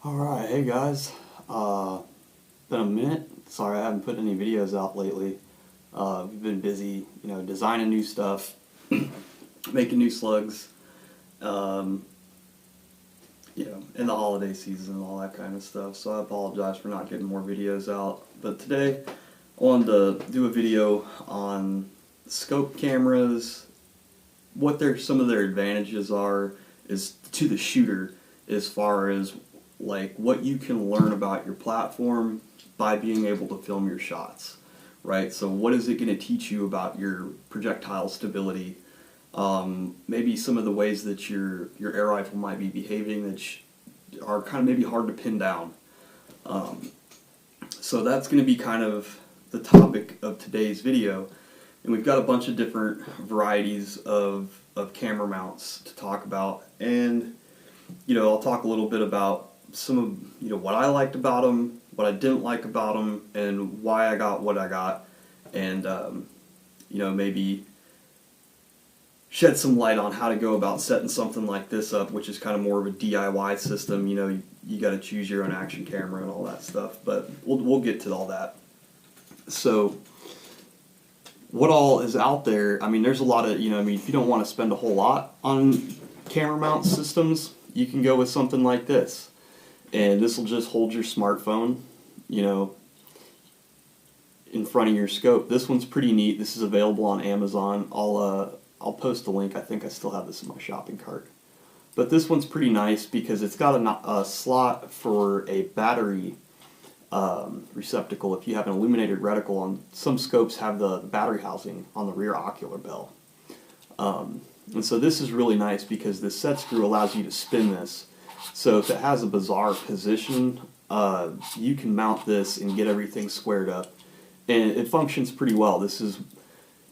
Alright, hey guys. Been a minute. Sorry I haven't put any videos out lately. We've been busy, designing new stuff, making new slugs, um, in the holiday season and all that kind of stuff. So I apologize for not getting more videos out. But today I wanted to do a video on scope cameras, what some of their advantages are is to the shooter as far as like what you can learn about your platform by being able to film your shots, right? So what is it going to teach you about your projectile stability? Maybe some of the ways that your air rifle might be behaving that are kind of maybe hard to pin down. So that's going to be kind of the topic of today's video. And we've got a bunch of different varieties of camera mounts to talk about. And, I'll talk a little bit about some of, what I liked about them, what I didn't like about them, and why I got what I got. And, maybe shed some light on how to go about setting something like this up, which is kind of more of a DIY system. You got to choose your own action camera and all that stuff. But we'll get to all that. So what all is out there? I mean, there's a lot of, if you don't want to spend a whole lot on camera mount systems, you can go with something like this. And this will just hold your smartphone, in front of your scope. This one's pretty neat. This is available on Amazon. I'll post a link. I think I still have this in my shopping cart. But this one's pretty nice because it's got a slot for a battery receptacle. If you have an illuminated reticle, on some scopes have the battery housing on the rear ocular bell. And so this is really nice because this set screw allows you to spin this. So if it has a bizarre position, you can mount this and get everything squared up. And it functions pretty well. This is,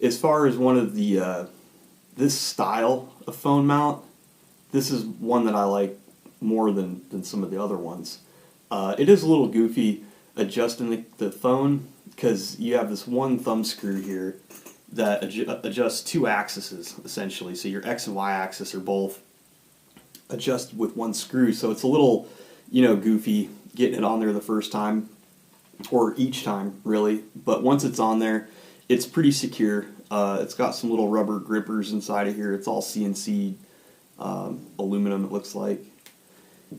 as far as one of the, this style of phone mount, this is one that I like more than some of the other ones. It is a little goofy adjusting the phone because you have this one thumb screw here that adjusts two axes essentially. So your X and Y axis are both adjusted with one screw. So it's a little, goofy getting it on there the first time or each time really. But once it's on there, it's pretty secure. It's got some little rubber grippers inside of here. It's all CNC aluminum, it looks like.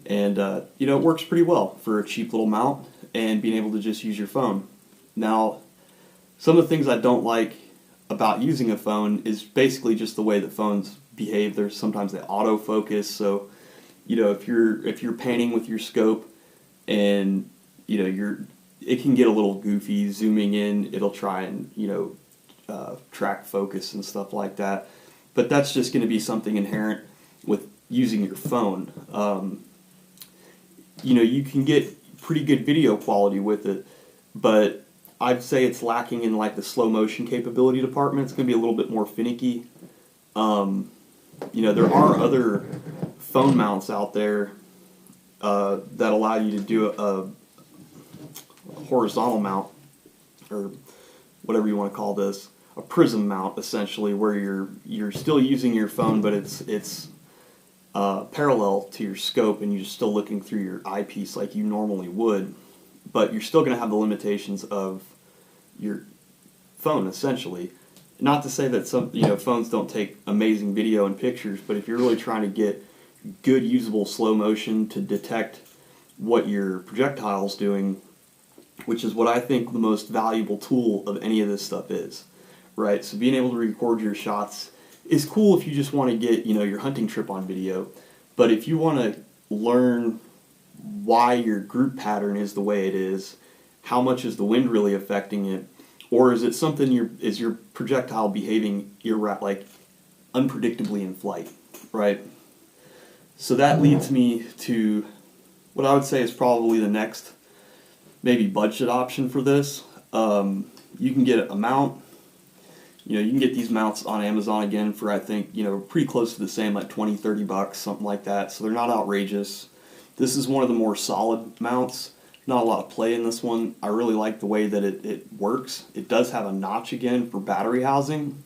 And, it works pretty well for a cheap little mount and being able to just use your phone. Now, some of the things I don't like about using a phone is basically just the way that phones behave. There's sometimes they autofocus. So, if you're panning with your scope and, it can get a little goofy. Zooming in, it'll try and, track focus and stuff like that. But that's just going to be something inherent with using your phone. You can get pretty good video quality with it, but I'd say it's lacking in like the slow motion capability department. It's going to be a little bit more finicky. There are other phone mounts out there that allow you to do a horizontal mount, or whatever you want to call this, a prism mount essentially, where you're still using your phone, but it's parallel to your scope, and you're still looking through your eyepiece like you normally would, but you're still going to have the limitations of your phone essentially. Not to say that some phones don't take amazing video and pictures, but if you're really trying to get good usable slow motion to detect what your projectile's doing, which is what I think the most valuable tool of any of this stuff is, right? So being able to record your shots is cool if you just want to get, your hunting trip on video. But if you want to learn why your group pattern is the way it is, how much is the wind really affecting it, or is it something is your projectile behaving unpredictably in flight, right? So that leads me to what I would say is probably the next maybe budget option for this. You can get a mount. You can get these mounts on Amazon again for, I think, pretty close to the same, like $20-30, something like that. So they're not outrageous. This is one of the more solid mounts. Not a lot of play in this one. I really like the way that it works. It does have a notch again for battery housing,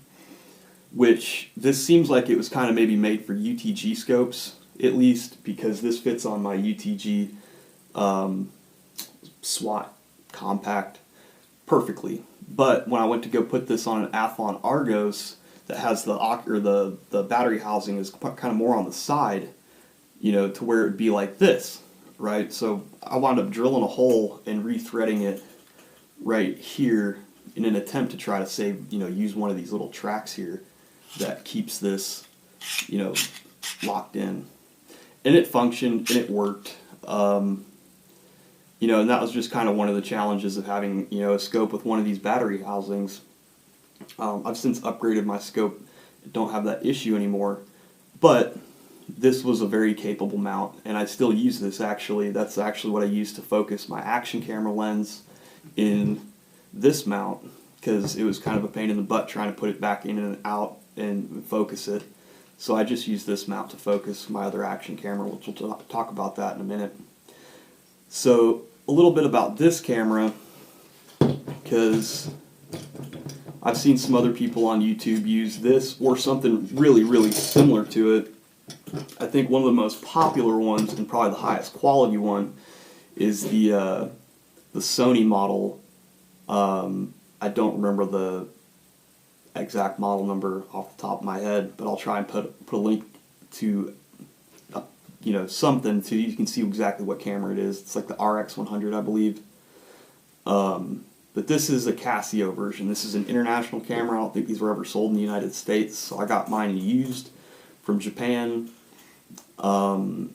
which this seems like it was kind of maybe made for UTG scopes, at least, because this fits on my UTG SWAT, compact, perfectly. But when I went to go put this on an Athlon Argos that has the battery housing is kind of more on the side, to where it would be like this, right? So I wound up drilling a hole and rethreading it right here in an attempt to try to save, use one of these little tracks here that keeps this, locked in. And it functioned and it worked. And that was just kind of one of the challenges of having, a scope with one of these battery housings. I've since upgraded my scope, don't have that issue anymore, but this was a very capable mount, and I still use this actually. That's actually what I use to focus my action camera lens in this mount, because it was kind of a pain in the butt trying to put it back in and out and focus it. So I just use this mount to focus my other action camera, which we'll talk about that in a minute. So a little bit about this camera, because I've seen some other people on YouTube use this or something really, really similar to it. I think one of the most popular ones, and probably the highest quality one, is the Sony model. I don't remember the exact model number off the top of my head, but I'll try and put a link to something so you can see exactly what camera it is. It's like the RX100, I believe. But this is a Casio version. This is an international camera. I don't think these were ever sold in the United States, so I got mine used from Japan. I'll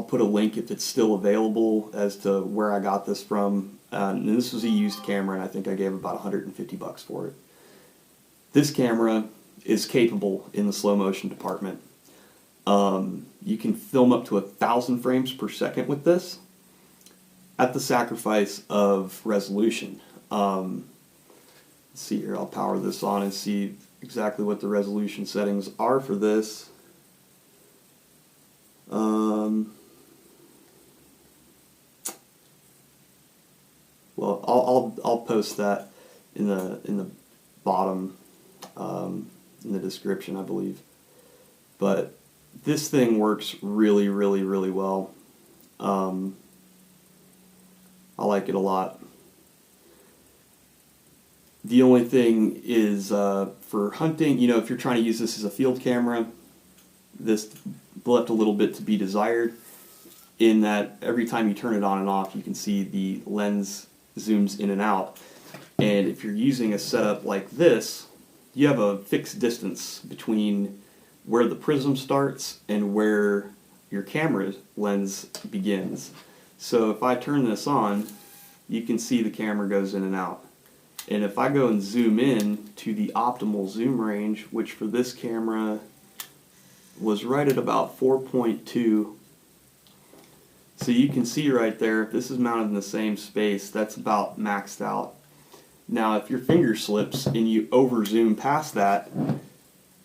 put a link if it's still available as to where I got this from. And this was a used camera, and I think I gave about $150 for it. This camera is capable in the slow motion department. You can film up to 1,000 frames per second with this, at the sacrifice of resolution. Let's see here, I'll power this on and see exactly what the resolution settings are for this. Well, I'll post that in the bottom, in the description, I believe. But this thing works really, really, really well. I like it a lot. The only thing is, for hunting, if you're trying to use this as a field camera, this left a little bit to be desired, in that every time you turn it on and off, you can see the lens zooms in and out. And if you're using a setup like this, you have a fixed distance between where the prism starts and where your camera lens begins. So if I turn this on, you can see the camera goes in and out. And if I go and zoom in to the optimal zoom range, which for this camera was right at about 4.2, so you can see right there, if this is mounted in the same space, that's about maxed out. Now if your finger slips and you over zoom past that,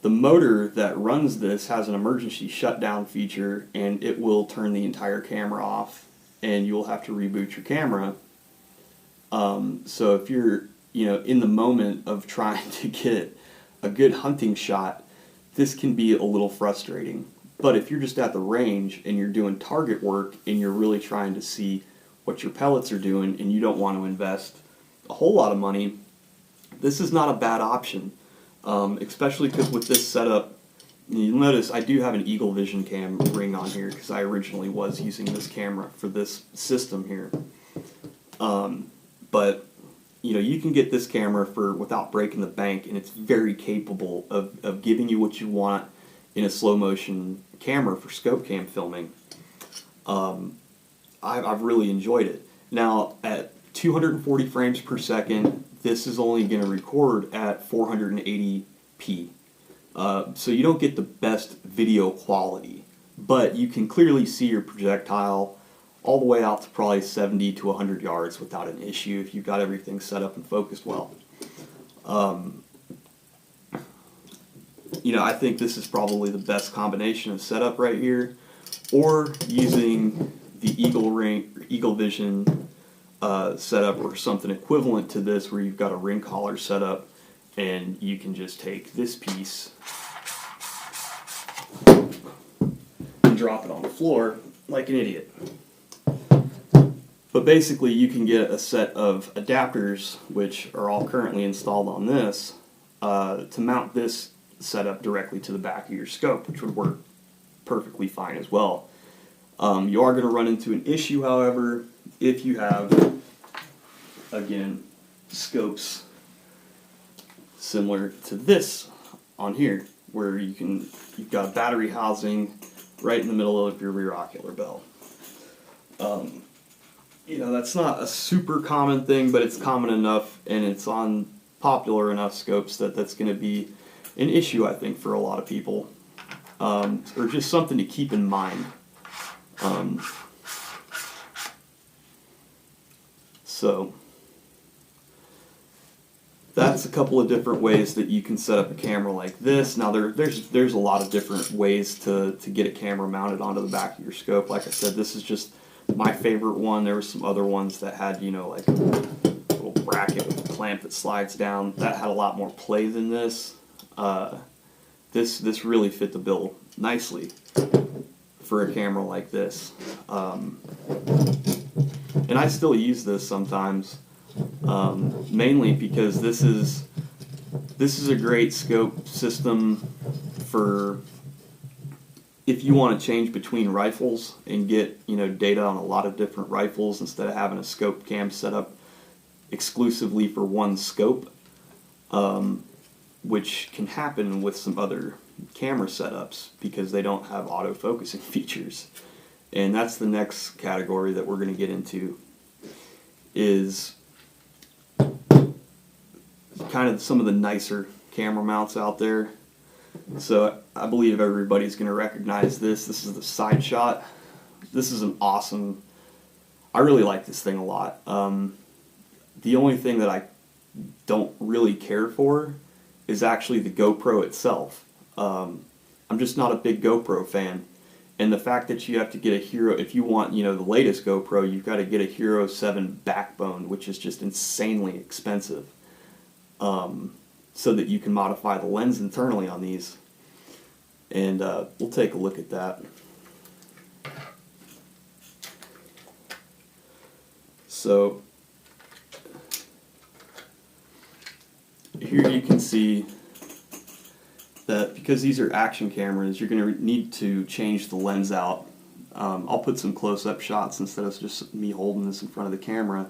the motor that runs this has an emergency shutdown feature, and it will turn the entire camera off, and you'll have to reboot your camera. So if you're in the moment of trying to get a good hunting shot, this can be a little frustrating. But if you're just at the range and you're doing target work and you're really trying to see what your pellets are doing and you don't want to invest a whole lot of money, this is not a bad option. Especially because with this setup, you'll notice I do have an Eagle Vision Cam ring on here because I originally was using this camera for this system here. But you can get this camera without breaking the bank, and it's very capable of giving you what you want in a slow motion camera for scope cam filming. I've really enjoyed it. Now at 240 frames per second, this is only going to record at 480p. So you don't get the best video quality, but you can clearly see your projectile all the way out to probably 70 to 100 yards without an issue if you've got everything set up and focused well. I think this is probably the best combination of setup right here, or using the Eagle Vision setup or something equivalent to this, where you've got a ring collar setup and you can just take this piece and drop it on the floor like an idiot. But basically you can get a set of adapters, which are all currently installed on this, to mount this setup directly to the back of your scope, which would work perfectly fine as well. You are going to run into an issue, however, if you have, again, scopes similar to this on here, where you've got a battery housing right in the middle of your rear ocular bell. That's not a super common thing, but it's common enough, and it's on popular enough scopes that that's going to be an issue, I think, for a lot of people, or just something to keep in mind. So that's a couple of different ways that you can set up a camera like this. Now there's a lot of different ways to get a camera mounted onto the back of your scope. Like I said, this is just my favorite one. There were some other ones that had, like a little bracket with a clamp that slides down. That had a lot more play than this. This really fit the bill nicely for a camera like this. And I still use this sometimes, mainly because this is a great scope system for if you want to change between rifles and get data on a lot of different rifles instead of having a scope cam set up exclusively for one scope, which can happen with some other camera setups because they don't have autofocusing features. And that's the next category that we're going to get into, is kind of some of the nicer camera mounts out there. So I believe everybody's going to recognize this. This is the side shot. This is an awesome, I really like this thing a lot. The only thing that I don't really care for is actually the GoPro itself. I'm just not a big GoPro fan. And the fact that you have to get a Hero, if you want, the latest GoPro, you've got to get a Hero 7 backbone, which is just insanely expensive, so that you can modify the lens internally on these. And we'll take a look at that. So here you can see that because these are action cameras, you're going to need to change the lens out. I'll put some close-up shots instead of just me holding this in front of the camera.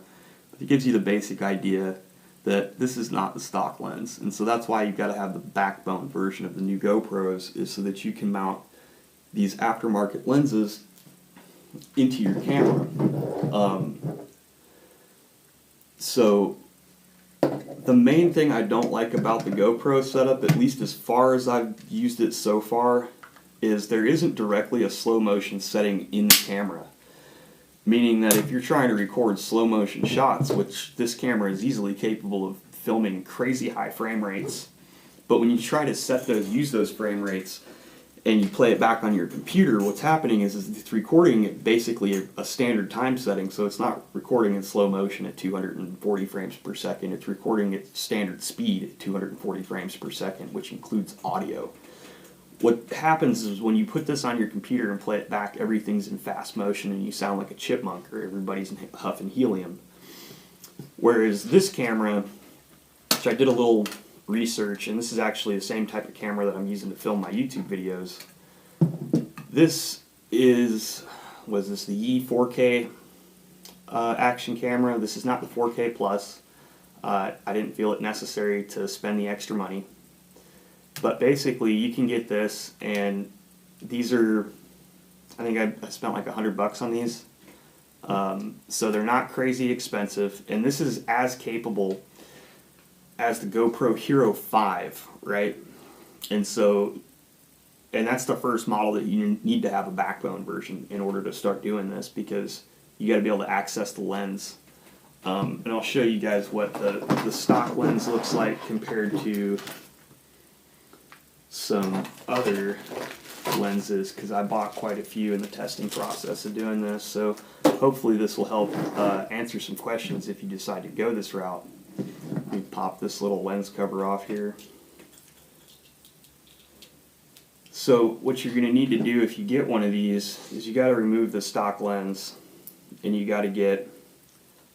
But it gives you the basic idea that this is not the stock lens. And so that's why you've got to have the backbone version of the new GoPros, is so that you can mount these aftermarket lenses into your camera. So the main thing I don't like about the GoPro setup, at least as far as I've used it so far, is there isn't directly a slow motion setting in the camera. Meaning that if you're trying to record slow motion shots, which this camera is easily capable of filming crazy high frame rates, but when you try to use those frame rates and you play it back on your computer, what's happening is it's recording at basically a standard time setting, so it's not recording in slow motion at 240 frames per second, it's recording at standard speed at 240 frames per second, which includes audio. What happens is when you put this on your computer and play it back, everything's in fast motion and you sound like a chipmunk, or everybody's huffing helium. Whereas this camera, which I did a little research, and this is actually the same type of camera that I'm using to film my YouTube videos. This is, the Yi 4K action camera. This is not the 4K Plus. I didn't feel it necessary to spend the extra money. But basically you can get this, and these are, I think I spent like $100 on these. So they're not crazy expensive, and this is as capable as the GoPro Hero 5, right? And that's the first model that you need to have a backbone version in order to start doing this, because you got to be able to access the lens. And I'll show you guys what the stock lens looks like compared to some other lenses, because I bought quite a few in the testing process of doing this. So hopefully this will help answer some questions if you decide to go this route. Let me pop this little lens cover off here. So what you're going to need to do if you get one of these is you got to remove the stock lens, and you got to get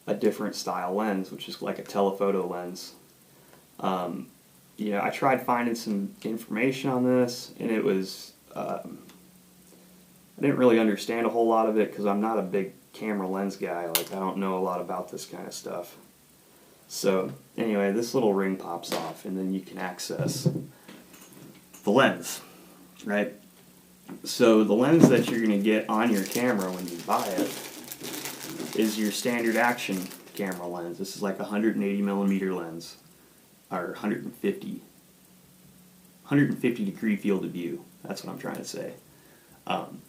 a different style lens, which is like a telephoto lens. You know, I tried finding some information on this, and it was, I didn't really understand a whole lot of it because I'm not a big camera lens guy. Like, I don't know a lot about this kind of stuff. So anyway, this little ring pops off, and then you can access the lens, right? So the lens that you're going to get on your camera when you buy it is your standard action camera lens. This is like a 180 millimeter lens, or 150 degree field of view. That's what I'm trying to say.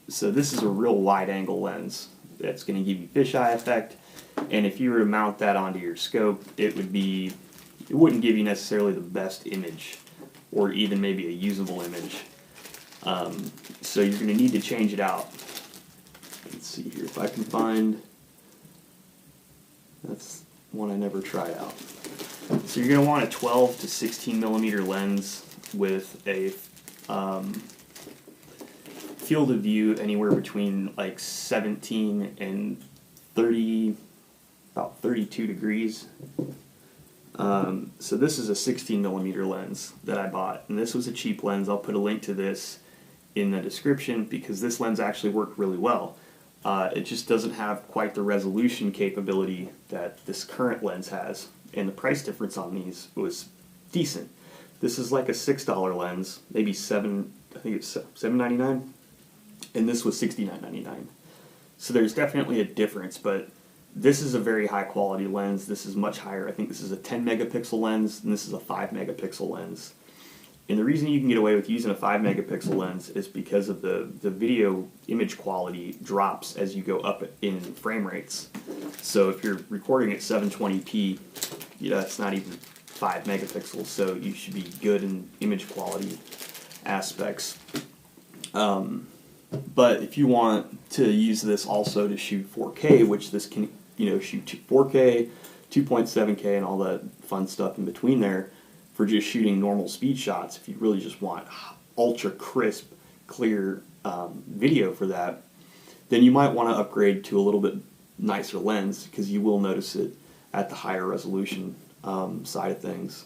So this is a real wide angle lens that's going to give you fisheye effect, and if you were to mount that onto your scope, it wouldn't give you necessarily the best image, or even maybe a usable image. So you're going to need to change it out. Let's see here if I can find. That's one I never tried out. So you're going to want a 12 to 16 millimeter lens with a field of view anywhere between like 17 and 30, about 32 degrees. So this is a 16 millimeter lens that I bought, and this was a cheap lens. I'll put a link to this in the description because this lens actually worked really well. It just doesn't have quite the resolution capability that this current lens has, and the price difference on these was decent. This is like a $6 lens, maybe I think it's $7.99, and this was $69.99. So there's definitely a difference, but this is a very high quality lens. This is much higher. I think this is a 10 megapixel lens, and this is a 5 megapixel lens. And the reason you can get away with using a 5 megapixel lens is because of the video image quality drops as you go up in frame rates. So if you're recording at 720p, you know, that's not even 5 megapixels, so you should be good in image quality aspects. But if you want to use this also to shoot 4K, which this can, you know, shoot 4K, 2.7K, and all that fun stuff in between there, for just shooting normal speed shots, if you really just want ultra crisp, clear video for that, then you might want to upgrade to a little bit nicer lens, because you will notice it at the higher resolution side of things.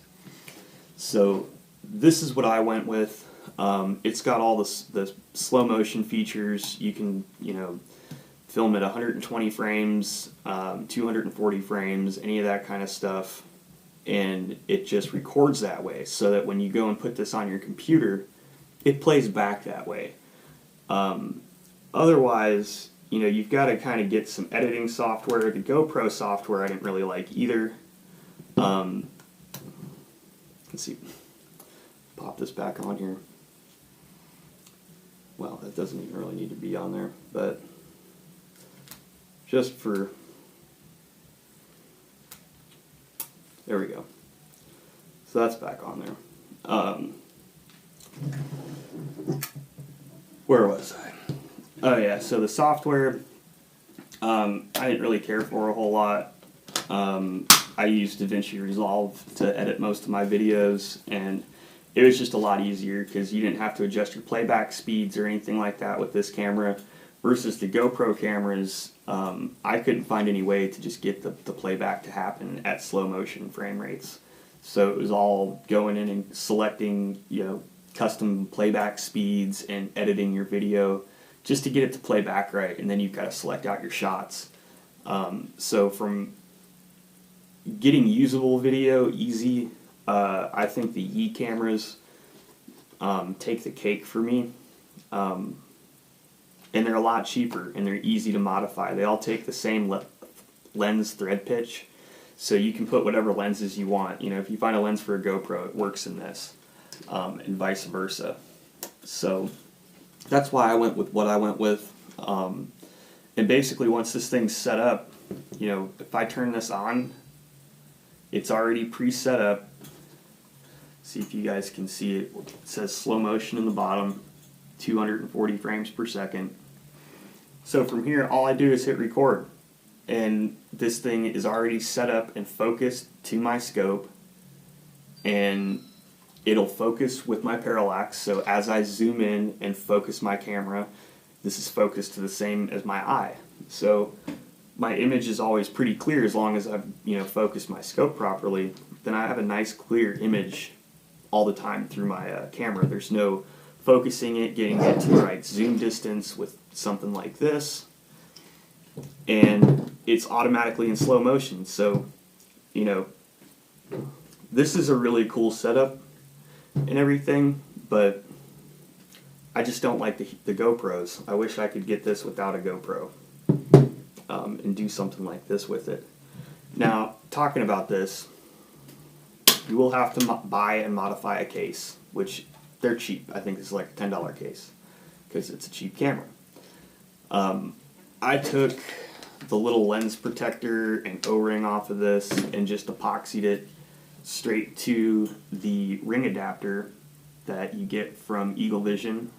So this is what I went with. It's got all the slow motion features. You can, you know, film at 120 frames, 240 frames, any of that kind of stuff, and it just records that way, so that when you go and put this on your computer, it plays back that way. Otherwise, you know, you've got to kind of get some editing software. The GoPro software I didn't really like either. Let's see, pop this back on here. Well, that doesn't even really need to be on there, but just for, there we go. So that's back on there. Where was I? Oh yeah, so the software, I didn't really care for a whole lot. I used DaVinci Resolve to edit most of my videos, and it was just a lot easier because you didn't have to adjust your playback speeds or anything like that with this camera, versus the GoPro cameras. I couldn't find any way to just get the playback to happen at slow motion frame rates. So it was all going in and selecting, you know, custom playback speeds and editing your video just to get it to play back right, and then you've got to select out your shots. So from getting usable video easy, I think the E cameras take the cake for me. And they're a lot cheaper, and they're easy to modify. They all take the same lens thread pitch, so you can put whatever lenses you want. You know, if you find a lens for a GoPro, it works in this, and vice versa. So that's why I went with what I went with. And basically, once this thing's set up, you know, if I turn this on, it's already pre-set up. See if you guys can see it. It says slow motion in the bottom, 240 frames per second. So from here, all I do is hit record, and this thing is already set up and focused to my scope, and it'll focus with my parallax. So as I zoom in and focus my camera, this is focused to the same as my eye. So my image is always pretty clear as long as I've focused my scope properly, then I have a nice clear image all the time through my camera. There's no focusing it, getting it to the right zoom distance with something like this, and it's automatically in slow motion. So this is a really cool setup and everything, but I just don't like the GoPros. I wish I could get this without a GoPro and do something like this with it. Now, talking about this, you will have to buy and modify a case, which they're cheap. I think it's like a $10 case because it's a cheap camera. I took the little lens protector and O-ring off of this and just epoxied it straight to the ring adapter that you get from Eagle Vision.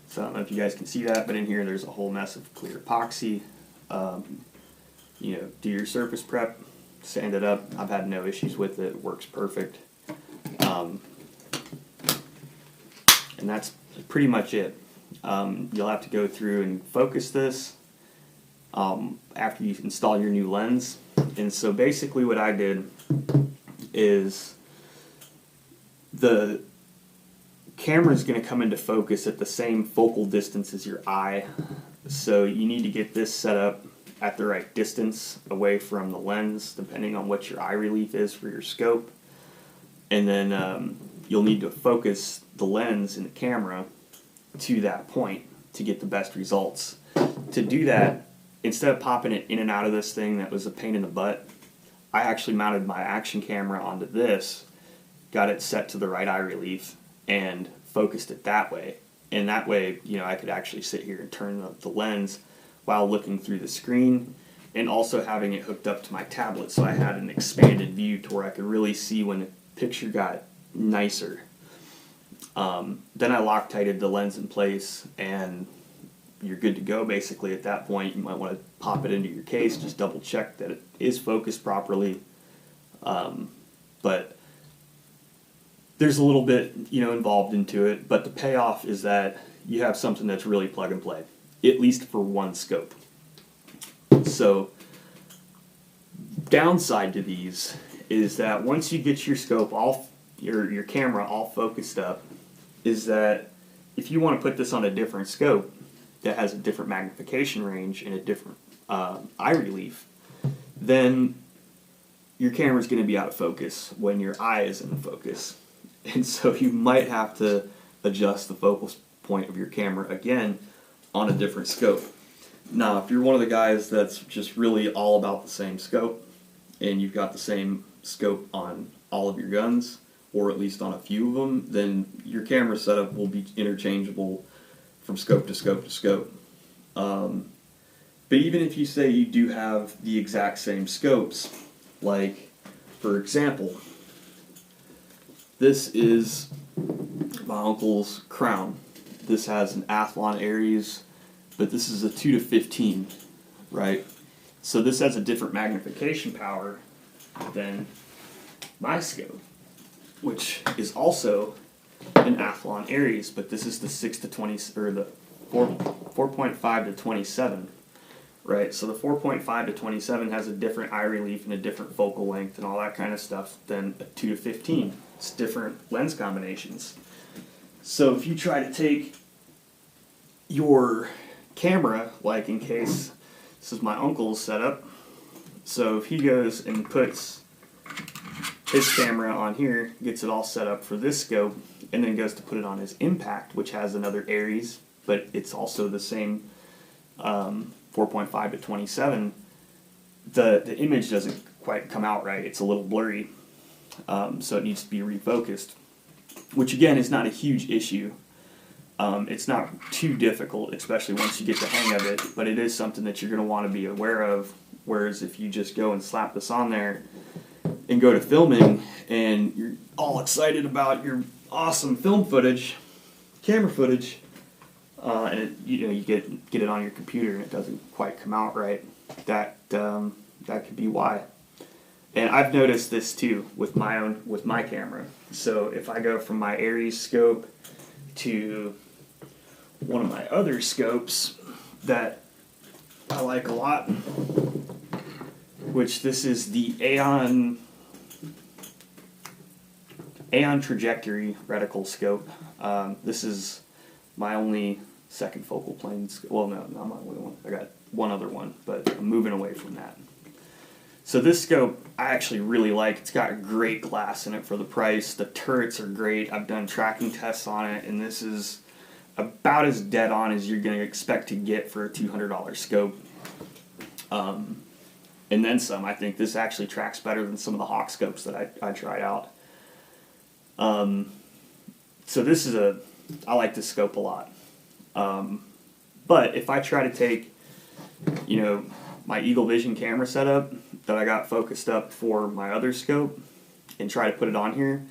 So I don't know if you guys can see that, but in here there's a whole mess of clear epoxy. Do your surface prep, sand it up. I've had no issues with it. It works perfect. And that's pretty much it. You'll have to go through and focus this after you install your new lens. And so basically what I did is the camera is going to come into focus at the same focal distance as your eye. So you need to get this set up at the right distance away from the lens, depending on what your eye relief is for your scope. And then you'll need to focus the lens in the camera to that point to get the best results. To do that, instead of popping it in and out of this thing that was a pain in the butt, I actually mounted my action camera onto this, got it set to the right eye relief, and focused it that way. And that way, I could actually sit here and turn the lens while looking through the screen, and also having it hooked up to my tablet, so I had an expanded view to where I could really see when the picture got nicer. Then I Loctited the lens in place, and you're good to go basically at that point. You might want to pop it into your case, just double check that it is focused properly. But there's a little bit involved into it, but the payoff is that you have something that's really plug and play, at least for one scope. So downside to these is that once you get your scope all your camera all focused up, is that if you want to put this on a different scope that has a different magnification range and a different eye relief, then your camera's going to be out of focus when your eye is in focus. And so you might have to adjust the focal point of your camera again on a different scope. Now, if you're one of the guys that's just really all about the same scope, and you've got the same scope on all of your guns, or at least on a few of them, then your camera setup will be interchangeable from scope to scope to scope. But even if you say you do have the exact same scopes, like, for example, this is my uncle's Crown. This has an Athlon Aries, but this is a 2:15, right? So this has a different magnification power than my scope, which is also an Athlon Aries, but this is the 6-20 or the 4.5 to 27, right? So the 4.5 to 27 has a different eye relief and a different focal length and all that kind of stuff than a 2-15. It's different lens combinations. So if you try to take your camera, like in case this is my uncle's setup, so if he goes and puts his camera on here, gets it all set up for this scope, and then goes to put it on his Impact, which has another Aries, but it's also the same 4.5 to 27, the image doesn't quite come out right. It's a little blurry, so it needs to be refocused, which again is not a huge issue. It's not too difficult, especially once you get the hang of it, but it is something that you're going to want to be aware of, whereas if you just go and slap this on there and go to filming and you're all excited about your awesome film footage, camera footage, and it, you get it on your computer and it doesn't quite come out right, that could be why. And I've noticed this too with my camera. So if I go from my Aries scope to one of my other scopes that I like a lot, which this is the Aeon Trajectory Reticle Scope. This is my only second focal plane. Well, no, not my only one. I got one other one, but I'm moving away from that. So this scope I actually really like. It's got great glass in it for the price. The turrets are great. I've done tracking tests on it, and this is about as dead on as you're going to expect to get for a $200 scope. And then some. I think this actually tracks better than some of the Hawk scopes that I tried out. So this is I like this scope a lot. But if I try to take, my Eagle Vision camera setup that I got focused up for my other scope and try to put it on here,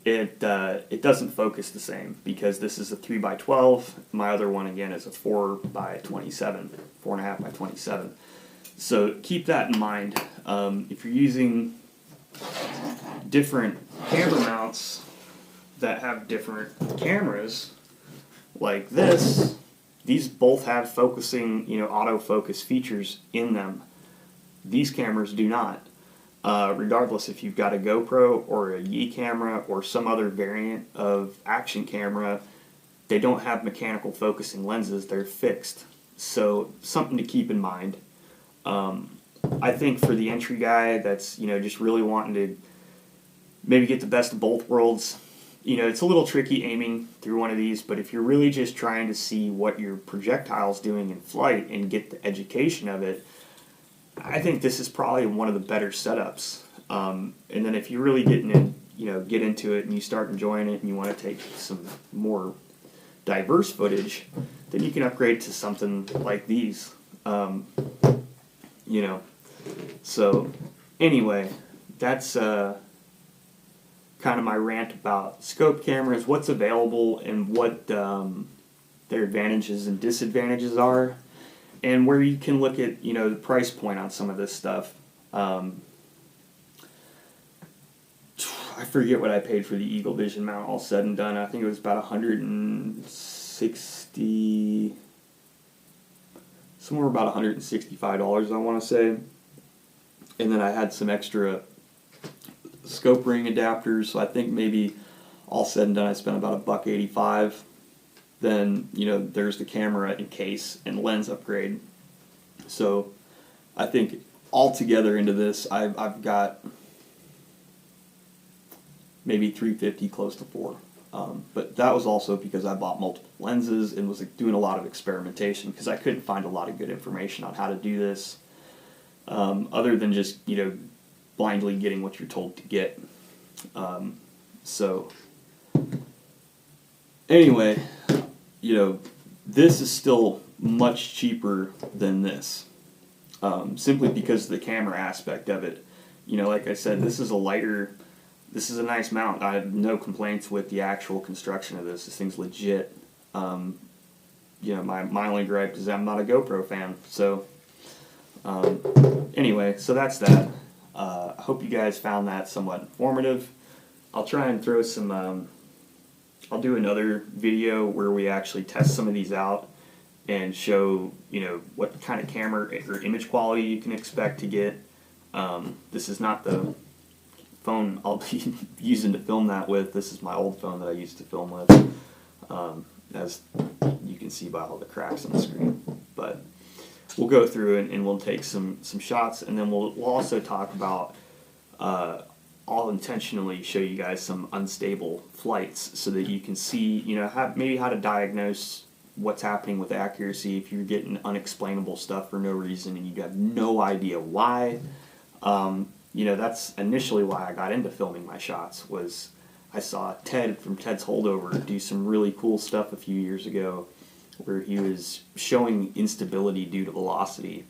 it doesn't focus the same because this is a 3x12. My other one again is a 4x27, 4.5 by 27. So keep that in mind. If you're using different camera mounts that have different cameras like this, these both have focusing, autofocus features in them. These cameras do not. Regardless if you've got a GoPro or a Yi camera or some other variant of action camera, they don't have mechanical focusing lenses. They're fixed. So something to keep in mind. I think for the entry guy that's, just really wanting to maybe get the best of both worlds, it's a little tricky aiming through one of these, but if you're really just trying to see what your projectile's doing in flight and get the education of it, I think this is probably one of the better setups. And then if you really get into it and you start enjoying it and you want to take some more diverse footage, then you can upgrade to something like these. So anyway, that's kind of my rant about scope cameras, what's available and what their advantages and disadvantages are, and where you can look at the price point on some of this stuff. I forget what I paid for the Eagle Vision mount all said and done. I think it was about $160, somewhere about $165 I want to say. And then I had some extra scope ring adapters, so I think maybe all said and done I spent about $185. Then there's the camera and case and lens upgrade. So I think altogether into this I've got maybe $350, close to $400. But that was also because I bought multiple lenses and was doing a lot of experimentation because I couldn't find a lot of good information on how to do this, other than just blindly getting what you're told to get. So anyway, this is still much cheaper than this, simply because of the camera aspect of it. Like I said, this is a nice mount. I have no complaints with the actual construction of this. This thing's legit. My only gripe is I'm not a GoPro fan. So anyway, so that's that. I hope you guys found that somewhat informative. I'll try and throw some, I'll do another video where we actually test some of these out and show, what kind of camera or image quality you can expect to get. This is not the phone I'll be using to film that with. This is my old phone that I used to film with, as you can see by all the cracks on the screen. But we'll go through and we'll take some shots, and then we'll also talk about, I'll intentionally show you guys some unstable flights so that you can see, maybe how to diagnose what's happening with accuracy if you're getting unexplainable stuff for no reason and you have no idea why. That's initially why I got into filming my shots, was I saw Ted from Ted's Holdover do some really cool stuff a few years ago where he was showing instability due to velocity,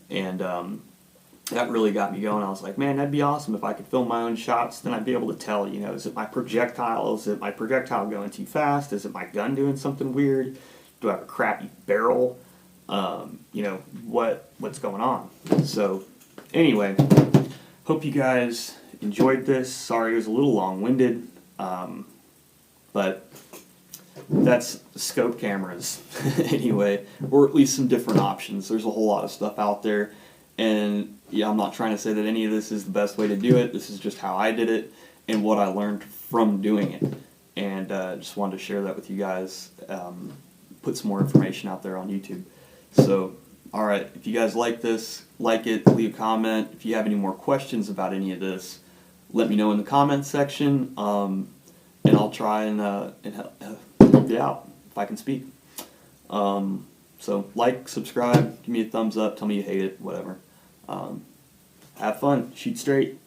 and that really got me going. I was like, man, that'd be awesome if I could film my own shots. Then I'd be able to tell, is it my projectile? Is it my projectile going too fast? Is it my gun doing something weird? Do I have a crappy barrel? What's going on? So anyway, hope you guys enjoyed this. Sorry it was a little long-winded, but that's scope cameras anyway, or at least some different options. There's a whole lot of stuff out there, and yeah, I'm not trying to say that any of this is the best way to do it. This is just how I did it and what I learned from doing it, and just wanted to share that with you guys. Put some more information out there on YouTube. So, all right, if you guys like this, like it, leave a comment. If you have any more questions about any of this, let me know in the comments section, and I'll try and help you out if I can speak. So like, subscribe, give me a thumbs up, tell me you hate it, whatever. Have fun, shoot straight.